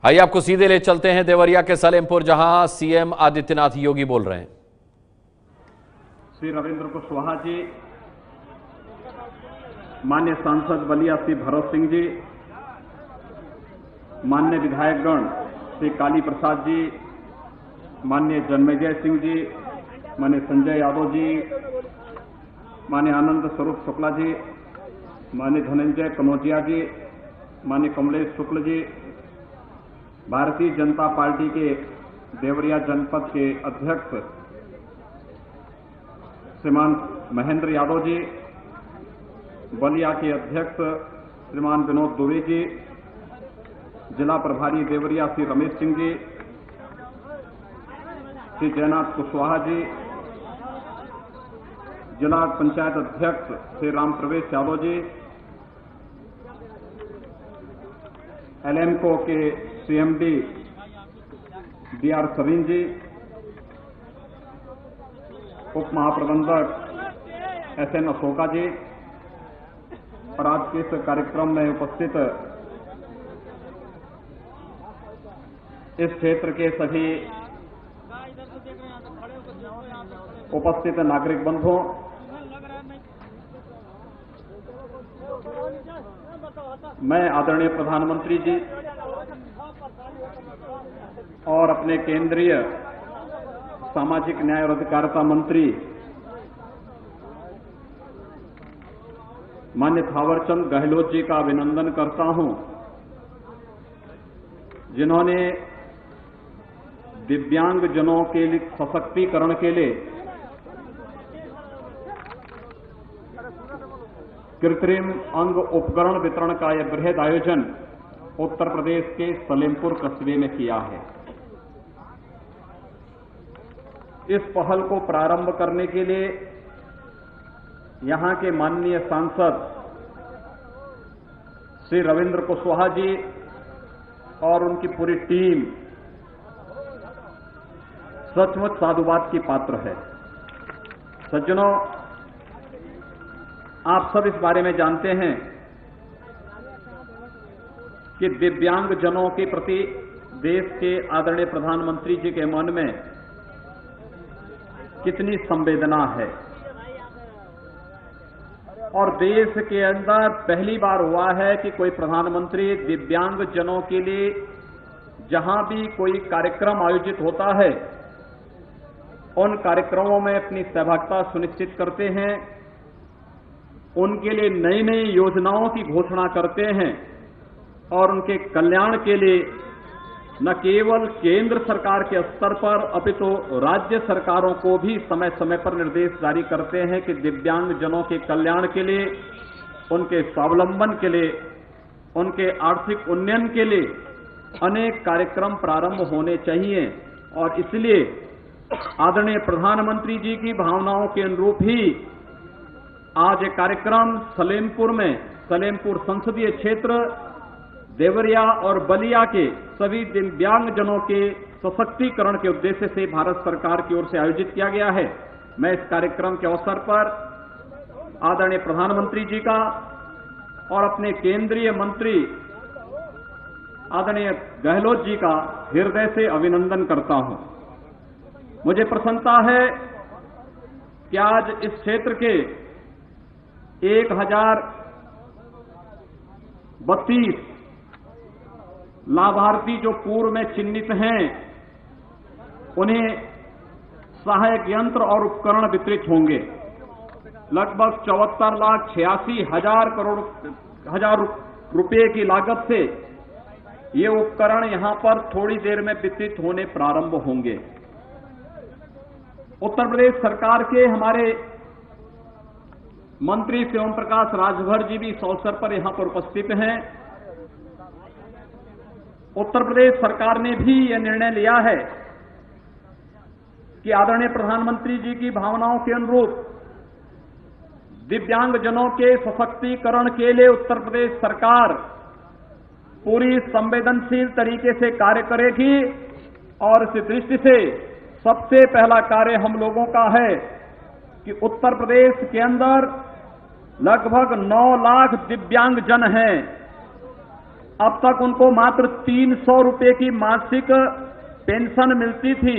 आइए आपको सीधे ले चलते हैं देवरिया के सलेमपुर, जहां सीएम आदित्यनाथ योगी बोल रहे हैं। श्री रविंद्र कुशवाहा जी, माननीय सांसद बलिया श्री भरत सिंह जी, माननीय विधायकगण श्री काली प्रसाद जी, माननीय जन्मेजय सिंह जी, माननीय संजय यादव जी, माननीय आनंद स्वरूप शुक्ला जी, माननीय धनंजय कनौजिया जी, माननीय कमलेश शुक्ल जी, भारतीय जनता पार्टी के देवरिया जनपद के अध्यक्ष श्रीमान महेंद्र यादव जी, बलिया के अध्यक्ष श्रीमान विनोद दुबे जी, जिला प्रभारी देवरिया श्री रमेश सिंह जी, श्री जयनाथ कुशवाहा जी, जिला पंचायत अध्यक्ष श्री राम प्रवेश यादव जी, एलएमको के सीएमडी डीआर सरीन जी, उप महाप्रबंधक एसएन अशोका जी और आज के इस कार्यक्रम में उपस्थित इस क्षेत्र के सभी उपस्थित नागरिक बंधुओं, मैं आदरणीय प्रधानमंत्री जी और अपने केंद्रीय सामाजिक न्याय और अधिकारिता मंत्री माननीय थावरचंद गहलोत जी का अभिनंदन करता हूं, जिन्होंने दिव्यांगजनों के लिए सशक्तिकरण के लिए कृत्रिम अंग उपकरण वितरण का यह बृहद आयोजन उत्तर प्रदेश के सलेमपुर कस्बे में किया है। इस पहल को प्रारंभ करने के लिए यहां के माननीय सांसद श्री रविंद्र कुशवाहा जी और उनकी पूरी टीम सचमुच साधुवाद की पात्र है। सज्जनों, आप सब इस बारे में जानते हैं कि दिव्यांगजनों के प्रति देश के आदरणीय प्रधानमंत्री जी के मन में कितनी संवेदना है और देश के अंदर पहली बार हुआ है कि कोई प्रधानमंत्री दिव्यांगजनों के लिए जहां भी कोई कार्यक्रम आयोजित होता है उन कार्यक्रमों में अपनी सहभागिता सुनिश्चित करते हैं, उनके लिए नई नई योजनाओं की घोषणा करते हैं और उनके कल्याण के लिए न केवल केंद्र सरकार के स्तर पर अपितु राज्य सरकारों को भी समय समय पर निर्देश जारी करते हैं कि दिव्यांगजनों के कल्याण के लिए, उनके स्वावलंबन के लिए, उनके आर्थिक उन्नयन के लिए अनेक कार्यक्रम प्रारंभ होने चाहिए। और इसलिए आदरणीय प्रधानमंत्री जी की भावनाओं के अनुरूप ही आज एक कार्यक्रम सलेमपुर संसदीय क्षेत्र देवरिया और बलिया के सभी दिव्यांगजनों के सशक्तिकरण के उद्देश्य से भारत सरकार की ओर से आयोजित किया गया है। मैं इस कार्यक्रम के अवसर पर आदरणीय प्रधानमंत्री जी का और अपने केंद्रीय मंत्री आदरणीय गहलोत जी का हृदय से अभिनंदन करता हूं। मुझे प्रसन्नता है कि आज इस क्षेत्र के 1032 लाभार्थी जो पूर्व में चिन्हित हैं, उन्हें सहायक यंत्र और उपकरण वितरित होंगे। लगभग 74,86,000 रुपए की लागत से ये उपकरण यहां पर थोड़ी देर में वितरित होने प्रारंभ होंगे। उत्तर प्रदेश सरकार के हमारे मंत्री श्री ओम प्रकाश राजभर जी भी इस अवसर पर यहां पर उपस्थित हैं। उत्तर प्रदेश सरकार ने भी यह निर्णय लिया है कि आदरणीय प्रधानमंत्री जी की भावनाओं के अनुरूप दिव्यांगजनों के सशक्तिकरण के लिए उत्तर प्रदेश सरकार पूरी संवेदनशील तरीके से कार्य करेगी। और इस दृष्टि से सबसे पहला कार्य हम लोगों का है कि उत्तर प्रदेश के अंदर लगभग 9 लाख दिव्यांगजन हैं। अब तक उनको मात्र 300 रुपए की मासिक पेंशन मिलती थी।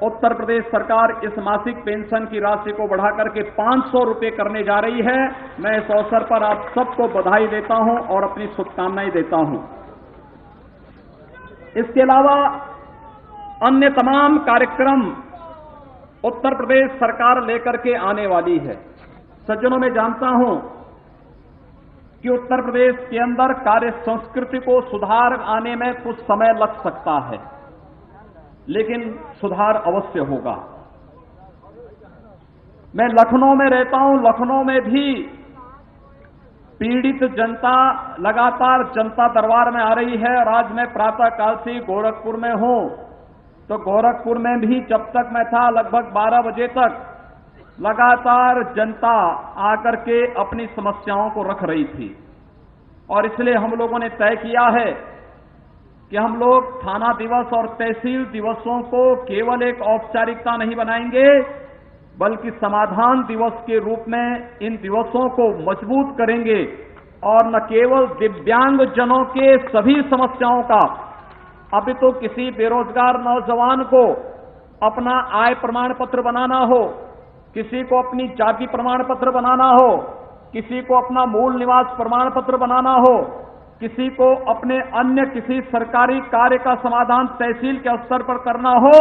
उत्तर प्रदेश सरकार इस मासिक पेंशन की राशि को बढ़ाकर के 500 रुपए करने जा रही है। मैं इस अवसर पर आप सबको बधाई देता हूं और अपनी शुभकामनाएं देता हूं। इसके अलावा अन्य तमाम कार्यक्रम उत्तर प्रदेश सरकार लेकर के आने वाली है। सज्जनों, मैं जानता हूं कि उत्तर प्रदेश के अंदर कार्य संस्कृति को सुधार आने में कुछ समय लग सकता है, लेकिन सुधार अवश्य होगा। मैं लखनऊ में रहता हूं। लखनऊ में भी पीड़ित जनता लगातार जनता दरबार में आ रही है और आज मैं प्रातः काल से गोरखपुर में हूं। तो गोरखपुर में भी जब तक मैं था लगभग 12 बजे तक लगातार जनता आकर के अपनी समस्याओं को रख रही थी और इसलिए हम लोगों ने तय किया है कि हम लोग थाना दिवस और तहसील दिवसों को केवल एक औपचारिकता नहीं बनाएंगे, बल्कि समाधान दिवस के रूप में इन दिवसों को मजबूत करेंगे और न केवल दिव्यांग जनों के सभी समस्याओं का। अभी तो किसी बेरोजगार नौजवान को अपना आय प्रमाण पत्र बनाना हो, किसी को अपनी जाति प्रमाण पत्र बनाना हो, किसी को अपना मूल निवास प्रमाण पत्र बनाना हो, किसी को अपने अन्य किसी सरकारी कार्य का समाधान तहसील के स्तर पर करना हो,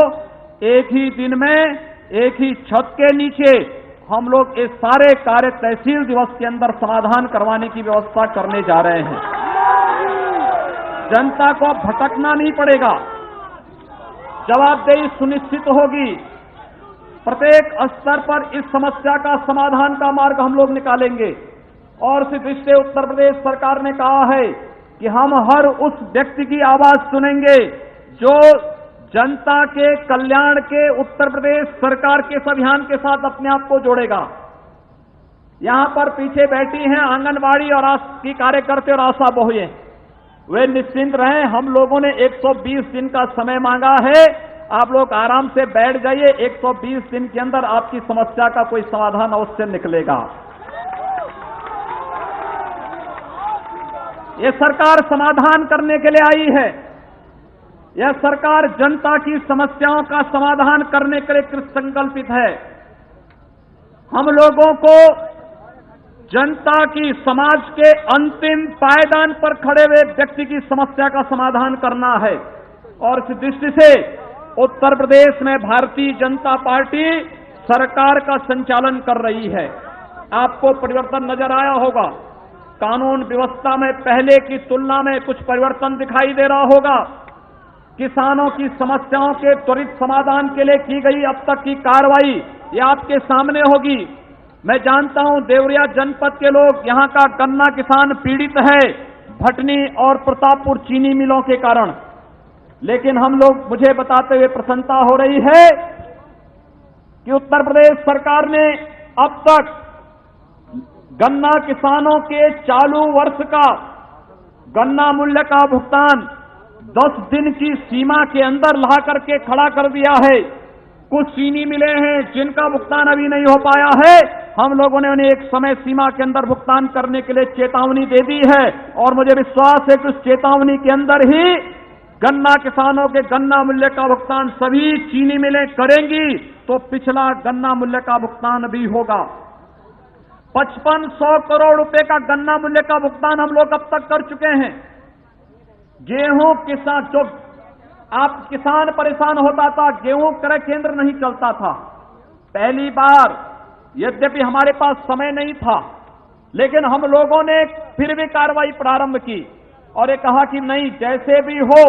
एक ही दिन में एक ही छत के नीचे हम लोग ये सारे कार्य तहसील दिवस के अंदर समाधान करवाने की व्यवस्था करने जा रहे हैं। जनता को भटकना नहीं पड़ेगा, जवाबदेही सुनिश्चित होगी। प्रत्येक स्तर पर इस समस्या का समाधान का मार्ग हम लोग निकालेंगे और इस दृष्टि से उत्तर प्रदेश सरकार ने कहा है कि हम हर उस व्यक्ति की आवाज सुनेंगे जो जनता के कल्याण के उत्तर प्रदेश सरकार के इस अभियान के साथ अपने आप को जोड़ेगा। यहां पर पीछे बैठी हैं आंगनबाड़ी और की कार्यकर्ते और आशा बहुएं, वे निश्चिंत रहें। हम लोगों ने 120 दिन का समय मांगा है, आप लोग आराम से बैठ जाइए। 120 दिन के अंदर आपकी समस्या का कोई समाधान अवश्य निकलेगा। यह सरकार समाधान करने के लिए आई है। यह सरकार जनता की समस्याओं का समाधान करने के लिए कृत संकल्पित है। हम लोगों को जनता की, समाज के अंतिम पायदान पर खड़े हुए व्यक्ति की समस्या का समाधान करना है और इस दृष्टि से उत्तर प्रदेश में भारतीय जनता पार्टी सरकार का संचालन कर रही है। आपको परिवर्तन नजर आया होगा। कानून व्यवस्था में पहले की तुलना में कुछ परिवर्तन दिखाई दे रहा होगा। किसानों की समस्याओं के त्वरित समाधान के लिए की गई अब तक की कार्रवाई ये आपके सामने होगी। मैं जानता हूं देवरिया जनपद के लोग, यहां का गन्ना किसान पीड़ित है भटनी और प्रतापपुर चीनी मिलों के कारण, लेकिन हम लोग, मुझे बताते हुए प्रसन्नता हो रही है कि उत्तर प्रदेश सरकार ने अब तक गन्ना किसानों के चालू वर्ष का गन्ना मूल्य का भुगतान 10 दिन की सीमा के अंदर ला करके खड़ा कर दिया है। कुछ चीनी मिले हैं जिनका भुगतान अभी नहीं हो पाया है, हम लोगों ने उन्हें एक समय सीमा के अंदर भुगतान करने के लिए चेतावनी दे दी है और मुझे विश्वास है कि उस चेतावनी के अंदर ही गन्ना किसानों के गन्ना मूल्य का भुगतान सभी चीनी मिलें करेंगी, तो पिछला गन्ना मूल्य का भुगतान भी होगा। 5500 करोड़ रुपए का गन्ना मूल्य का भुगतान हम लोग अब तक कर चुके हैं। गेहूं किसान, जो आप किसान परेशान होता था, गेहूं क्रय केंद्र नहीं चलता था। पहली बार, यद्यपि हमारे पास समय नहीं था, लेकिन हम लोगों ने फिर भी कार्रवाई प्रारंभ की और ये कहा कि नहीं, जैसे भी हो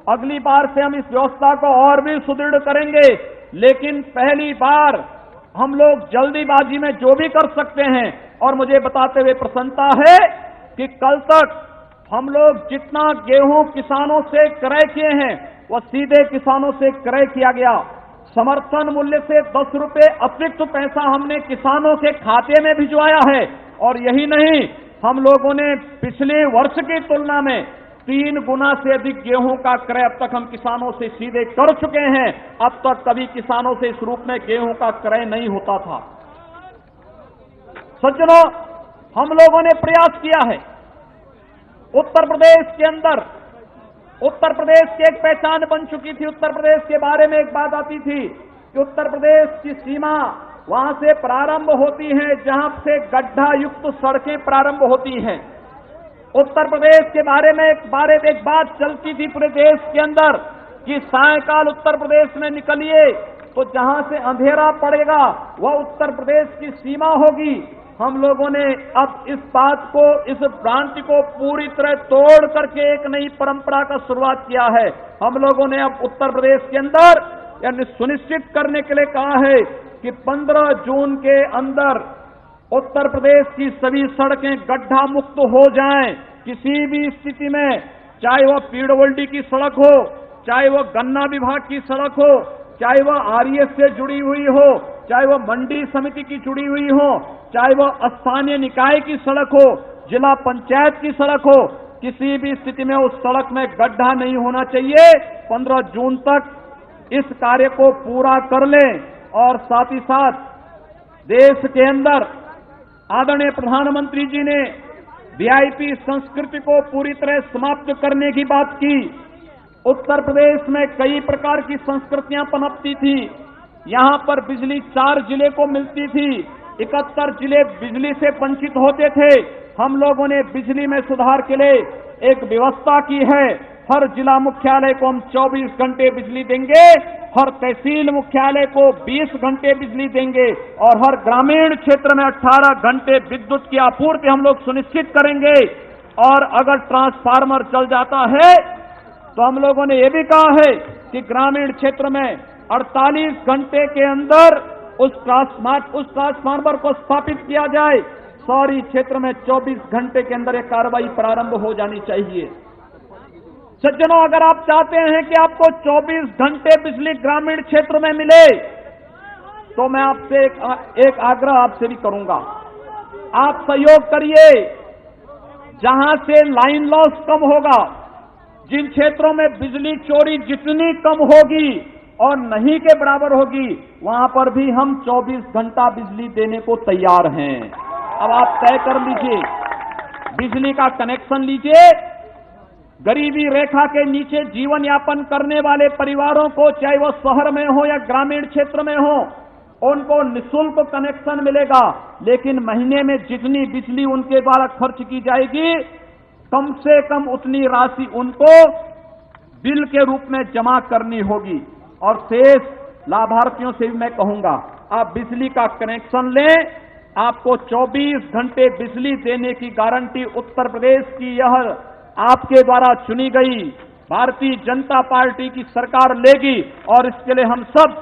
अगली बार से हम इस व्यवस्था को और भी सुदृढ़ करेंगे। लेकिन पहली बार हम लोग जल्दीबाजी में जो भी कर सकते हैं, और मुझे बताते हुए प्रसन्नता है कि कल तक हम लोग जितना गेहूं किसानों से क्रय किए हैं वह सीधे किसानों से क्रय किया गया। समर्थन मूल्य से 10 रुपए अतिरिक्त पैसा हमने किसानों के खाते में भिजवाया है। और यही नहीं, हम लोगों ने पिछले वर्ष की तुलना में 3 गुना से अधिक गेहूं का क्रय अब तक हम किसानों से सीधे कर चुके हैं। अब तक कभी किसानों से इस रूप में गेहूं का क्रय नहीं होता था। सज्जनों, हम लोगों ने प्रयास किया है उत्तर प्रदेश के अंदर उत्तर प्रदेश की एक पहचान बन चुकी थी। उत्तर प्रदेश के बारे में एक बात आती थी कि उत्तर प्रदेश की सीमा वहां से प्रारंभ होती है जहां से गड्ढा युक्त सड़कें प्रारंभ होती हैं। उत्तर प्रदेश के बारे में एक बात चलती थी पूरे देश के अंदर कि सायंकाल उत्तर प्रदेश में निकलिए तो जहां से अंधेरा पड़ेगा वह उत्तर प्रदेश की सीमा होगी। हम लोगों ने अब इस बात को, इस भ्रांति को पूरी तरह तोड़ करके एक नई परंपरा का शुरुआत किया है। हम लोगों ने अब उत्तर प्रदेश के अंदर यानी सुनिश्चित करने के लिए कहा है कि 15 जून के अंदर उत्तर प्रदेश की सभी सड़कें गड्ढा मुक्त हो जाएं। किसी भी स्थिति में, चाहे वह पीडब्ल्यूडी की सड़क हो, चाहे वह गन्ना विभाग की सड़क हो, चाहे वह आरईएस से जुड़ी हुई हो, चाहे वह मंडी समिति की जुड़ी हुई हो, चाहे वह स्थानीय निकाय की सड़क हो, जिला पंचायत की सड़क हो, किसी भी स्थिति में उस सड़क में गड्ढा नहीं होना चाहिए। 15 जून तक इस कार्य को पूरा कर लें। और साथ ही साथ देश के अंदर आदरणीय प्रधानमंत्री जी ने वीआईपी संस्कृति को पूरी तरह समाप्त करने की बात की। उत्तर प्रदेश में कई प्रकार की संस्कृतियां पनपती थी। यहां पर बिजली 4 जिले को मिलती थी, 71 जिले बिजली से वंचित होते थे। हम लोगों ने बिजली में सुधार के लिए एक व्यवस्था की है। हर जिला मुख्यालय को हम 24 घंटे बिजली देंगे, हर तहसील मुख्यालय को 20 घंटे बिजली देंगे और हर ग्रामीण क्षेत्र में 18 घंटे विद्युत की आपूर्ति हम लोग सुनिश्चित करेंगे। और अगर ट्रांसफार्मर चल जाता है तो हम लोगों ने यह भी कहा है कि ग्रामीण क्षेत्र में 48 घंटे के अंदर उस ट्रांसफार्मर को स्थापित किया जाए। शहरी क्षेत्र में 24 घंटे के अंदर यह कार्रवाई प्रारंभ हो जानी चाहिए। सज्जनों, अगर आप चाहते हैं कि आपको 24 घंटे बिजली ग्रामीण क्षेत्र में मिले तो मैं आपसे एक आग्रह आपसे भी करूंगा, आप सहयोग करिए। जहां से लाइन लॉस कम होगा, जिन क्षेत्रों में बिजली चोरी जितनी कम होगी और नहीं के बराबर होगी, वहां पर भी हम 24 घंटा बिजली देने को तैयार हैं। अब आप तय कर लीजिए, बिजली का कनेक्शन लीजिए। गरीबी रेखा के नीचे जीवन यापन करने वाले परिवारों को, चाहे वो शहर में हो या ग्रामीण क्षेत्र में हो, उनको निःशुल्क कनेक्शन मिलेगा। लेकिन महीने में जितनी बिजली उनके द्वारा खर्च की जाएगी, कम से कम उतनी राशि उनको बिल के रूप में जमा करनी होगी। और शेष लाभार्थियों से भी मैं कहूंगा, आप बिजली का कनेक्शन लें। आपको 24 घंटे बिजली देने की गारंटी उत्तर प्रदेश की यह आपके द्वारा चुनी गई भारतीय जनता पार्टी की सरकार लेगी। और इसके लिए हम सब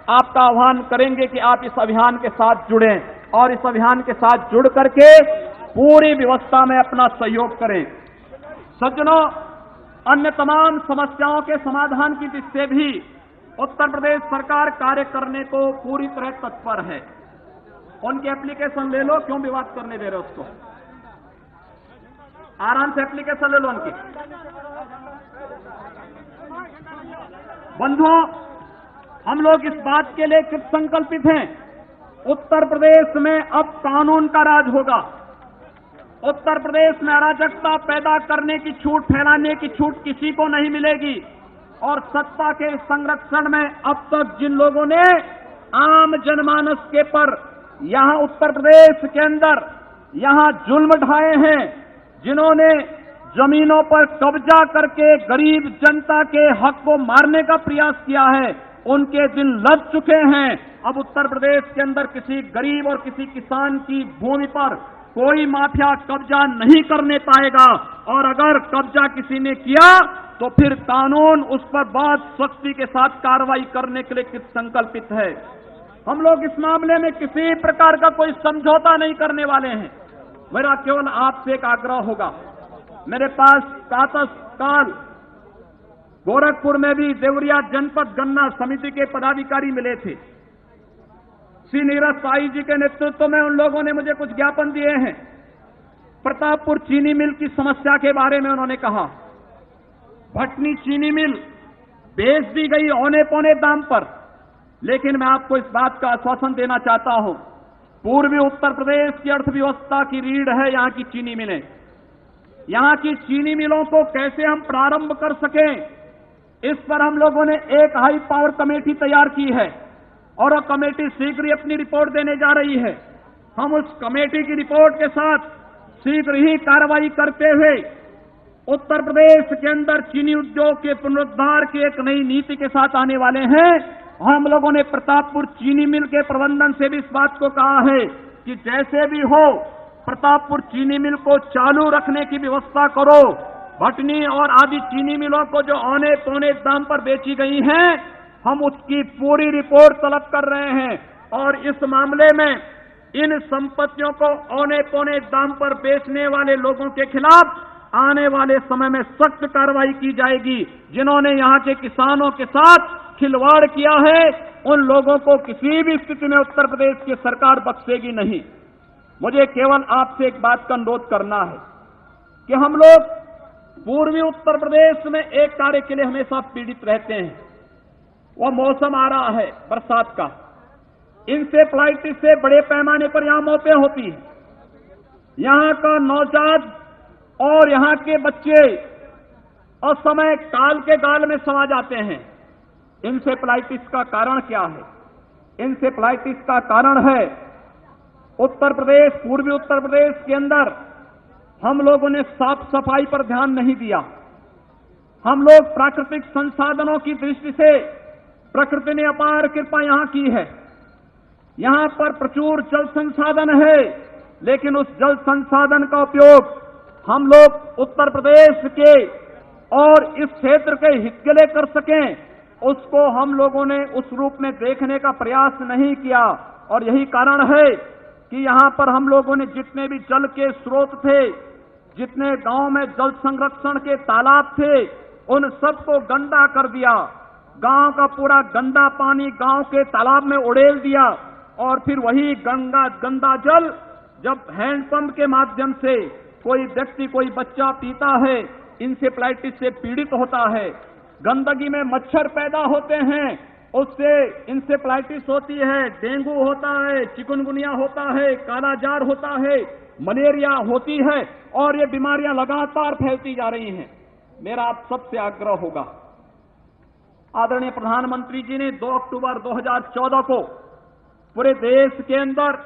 आपका आह्वान करेंगे कि आप इस अभियान के साथ जुड़ें और इस अभियान के साथ जुड़ करके पूरी व्यवस्था में अपना सहयोग करें। सज्जनों, अन्य तमाम समस्याओं के समाधान की दृष्टि से भी उत्तर प्रदेश सरकार कार्य करने को पूरी तरह तत्पर है। उनकी एप्लीकेशन ले लो, क्यों विवाद करने दे रहे हो उसको? आराम से एप्लीकेशन ले लो उनकी। बंधुओं, हम लोग इस बात के लिए कृत संकल्पित हैं, उत्तर प्रदेश में अब कानून का राज होगा। उत्तर प्रदेश में अराजकता पैदा करने की छूट, फैलाने की छूट किसी को नहीं मिलेगी। और सत्ता के संरक्षण में अब तक जिन लोगों ने आम जनमानस के पर यहां उत्तर प्रदेश के अंदर यहां जुल्म ढाए हैं, जिन्होंने जमीनों पर कब्जा करके गरीब जनता के हक को मारने का प्रयास किया है, उनके दिन लग चुके हैं। अब उत्तर प्रदेश के अंदर किसी गरीब और किसी किसान की भूमि पर कोई माफिया कब्जा नहीं करने पाएगा। और अगर कब्जा किसी ने किया तो फिर कानून उस पर बहुत सख्ती के साथ कार्रवाई करने के लिए कृत संकल्पित है। हम लोग इस मामले में किसी प्रकार का कोई समझौता नहीं करने वाले हैं। मेरा केवल आपसे एक आग्रह होगा, मेरे पास प्रातःकाल गोरखपुर में भी देवरिया जनपद गन्ना समिति के पदाधिकारी मिले थे। श्री नीरज साई जी के नेतृत्व में उन लोगों ने मुझे कुछ ज्ञापन दिए हैं। प्रतापपुर चीनी मिल की समस्या के बारे में उन्होंने कहा, भटनी चीनी मिल बेच दी गई औने पौने दाम पर। लेकिन मैं आपको इस बात का आश्वासन देना चाहता हूं, पूर्वी उत्तर प्रदेश की अर्थव्यवस्था की रीढ़ है यहां की चीनी मिलें। यहां की चीनी मिलों को कैसे हम प्रारंभ कर सकें, इस पर हम लोगों ने एक हाई पावर कमेटी तैयार की है और वह कमेटी शीघ्र ही अपनी रिपोर्ट देने जा रही है। हम उस कमेटी की रिपोर्ट के साथ शीघ्र ही कार्रवाई करते हुए उत्तर प्रदेश के अंदर चीनी उद्योग के पुनरुद्धार की एक नई नीति के साथ आने वाले हैं। हम लोगों ने प्रतापपुर चीनी मिल के प्रबंधन से भी इस बात को कहा है कि जैसे भी हो प्रतापपुर चीनी मिल को चालू रखने की व्यवस्था करो। भटनी और आदि चीनी मिलों को जो औने पौने दाम पर बेची गई हैं, हम उसकी पूरी रिपोर्ट तलब कर रहे हैं और इस मामले में इन संपत्तियों को औने पौने दाम पर बेचने वाले लोगों के खिलाफ आने वाले समय में सख्त कार्रवाई की जाएगी। जिन्होंने यहां के किसानों के साथ खिलवाड़ किया है, उन लोगों को किसी भी स्थिति में उत्तर प्रदेश की सरकार बख्शेगी नहीं। मुझे केवल आपसे एक बात का अनुरोध करना है कि हम लोग पूर्वी उत्तर प्रदेश में एक कार्य के लिए हमेशा पीड़ित रहते हैं। वह मौसम आ रहा है बरसात का, इंसेफ्लाइटिस से बड़े पैमाने पर यहां मौतें होती हैं। यहां का नौजाद और यहां के बच्चे असमय काल के गाल में समा जाते हैं। इंसेफ्लाइटिस का कारण क्या है? इंसेफ्लाइटिस का कारण है उत्तर प्रदेश, पूर्वी उत्तर प्रदेश के अंदर हम लोगों ने साफ सफाई पर ध्यान नहीं दिया। हम लोग प्राकृतिक संसाधनों की दृष्टि से प्रकृति ने अपार कृपा यहां की है। यहां पर प्रचुर जल संसाधन है, लेकिन उस जल संसाधन का उपयोग हम लोग उत्तर प्रदेश के और इस क्षेत्र के हित के लिए कर सकें, उसको हम लोगों ने उस रूप में देखने का प्रयास नहीं किया। और यही कारण है कि यहां पर हम लोगों ने जितने भी जल के स्रोत थे, जितने गांव में जल संरक्षण के तालाब थे, उन सबको गंदा कर दिया। गांव का पूरा गंदा पानी गांव के तालाब में उड़ेल दिया और फिर वही गंदा जल जब हैंडपंप के माध्यम से कोई व्यक्ति, कोई बच्चा पीता है, इंसेफ्लाइटिस से पीड़ित होता है। गंदगी में मच्छर पैदा होते हैं, उससे इंसेफ्लाइटिस होती है, डेंगू होता है, चिकनगुनिया होता है, कालाजार होता है, मलेरिया होती है और ये बीमारियां लगातार फैलती जा रही हैं। मेरा आप सबसे आग्रह होगा, आदरणीय प्रधानमंत्री जी ने 2 अक्टूबर 2014 को पूरे देश के अंदर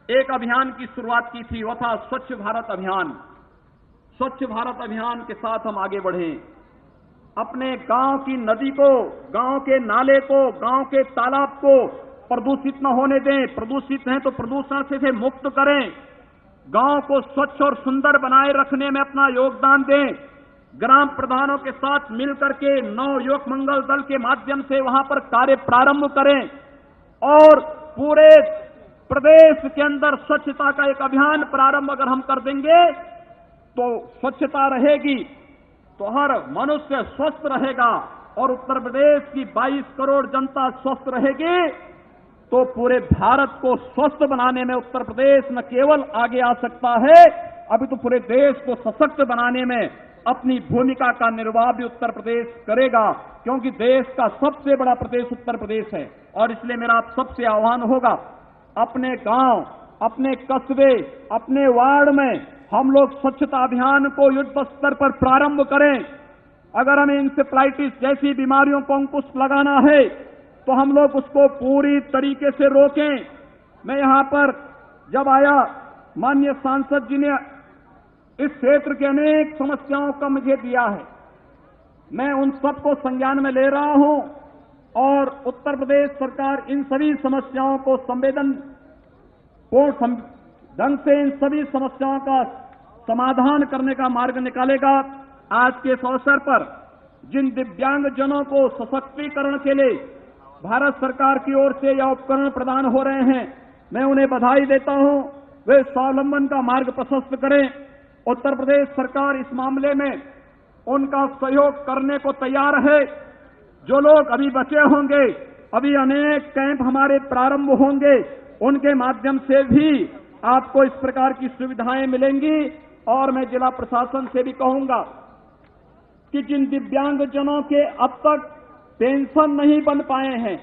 एक अभियान की शुरुआत की थी, वह था स्वच्छ भारत अभियान। स्वच्छ भारत अभियान के साथ हम आगे बढ़ें, अपने गांव की नदी को, गांव के नाले को, गांव के तालाब को प्रदूषित न होने दें। प्रदूषित हैं तो प्रदूषण से मुक्त करें। गांव को स्वच्छ और सुंदर बनाए रखने में अपना योगदान दें। ग्राम प्रधानों के साथ मिलकर के नव युवक मंगल दल के माध्यम से वहां पर कार्य प्रारंभ करें और पूरे प्रदेश के अंदर स्वच्छता का एक अभियान प्रारंभ अगर हम कर देंगे तो स्वच्छता रहेगी तो हर मनुष्य स्वस्थ रहेगा और उत्तर प्रदेश की 22 करोड़ जनता स्वस्थ रहेगी तो पूरे भारत को स्वस्थ बनाने में उत्तर प्रदेश न केवल आगे आ सकता है, अभी तो पूरे देश को सशक्त बनाने में अपनी भूमिका का निर्वाह भी उत्तर प्रदेश करेगा, क्योंकि देश का सबसे बड़ा प्रदेश उत्तर प्रदेश है। और इसलिए मेरा आप सबसे आह्वान होगा, अपने गांव, अपने कस्बे, अपने वार्ड में हम लोग स्वच्छता अभियान को युद्ध स्तर पर प्रारंभ करें। अगर हमें इंसेफ्लाइटिस जैसी बीमारियों को अंकुश लगाना है तो हम लोग उसको पूरी तरीके से रोकें। मैं यहां पर जब आया, माननीय सांसद जी ने इस क्षेत्र की अनेक समस्याओं का मुझे दिया है, मैं उन सबको संज्ञान में ले रहा हूं और उत्तर प्रदेश सरकार इन सभी समस्याओं को संवेदनपूर्ण ढंग से इन सभी समस्याओं का समाधान करने का मार्ग निकालेगा। आज के इस अवसर पर जिन दिव्यांग जनों को सशक्तिकरण के लिए भारत सरकार की ओर से यह उपकरण प्रदान हो रहे हैं, मैं उन्हें बधाई देता हूं। वे स्वावलंबन का मार्ग प्रशस्त करें। उत्तर प्रदेश सरकार इस मामले में उनका सहयोग करने को तैयार है। जो लोग अभी बचे होंगे, अभी अनेक कैंप हमारे प्रारंभ होंगे, उनके माध्यम से भी आपको इस प्रकार की सुविधाएं मिलेंगी। और मैं जिला प्रशासन से भी कहूंगा कि जिन दिव्यांगजनों के अब तक पेंशन नहीं बन पाए हैं,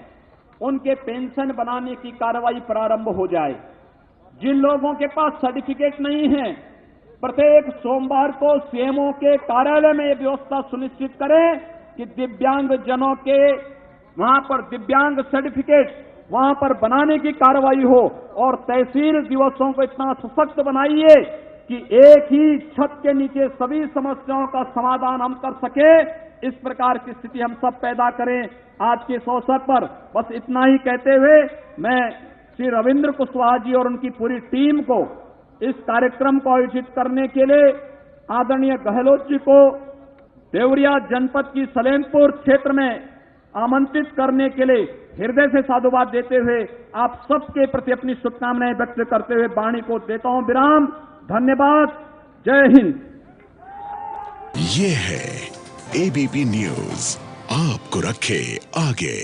उनके पेंशन बनाने की कार्रवाई प्रारंभ हो जाए। जिन लोगों के पास सर्टिफिकेट नहीं है, प्रत्येक सोमवार को सीएमओ के कार्यालय में ये व्यवस्था सुनिश्चित करें कि दिव्यांग जनों के वहां पर दिव्यांग सर्टिफिकेट वहां पर बनाने की कार्रवाई हो और तहसील दिवसों को इतना सशक्त बनाइए कि एक ही छत के नीचे सभी समस्याओं का समाधान हम कर सके। इस प्रकार की स्थिति हम सब पैदा करें। आज के इस अवसर पर बस इतना ही कहते हुए मैं श्री रविंद्र कुशवाहा जी और उनकी पूरी टीम को इस कार्यक्रम को आयोजित करने के लिए आदरणीय गहलोत जी को देवरिया जनपद की सलेमपुर क्षेत्र में आमंत्रित करने के लिए हृदय से साधुवाद देते हुए आप सबके प्रति अपनी शुभकामनाएं व्यक्त करते हुए वाणी को देता हूं विराम। धन्यवाद। जय हिंद। ये है एबीपी न्यूज, आपको रखे आगे।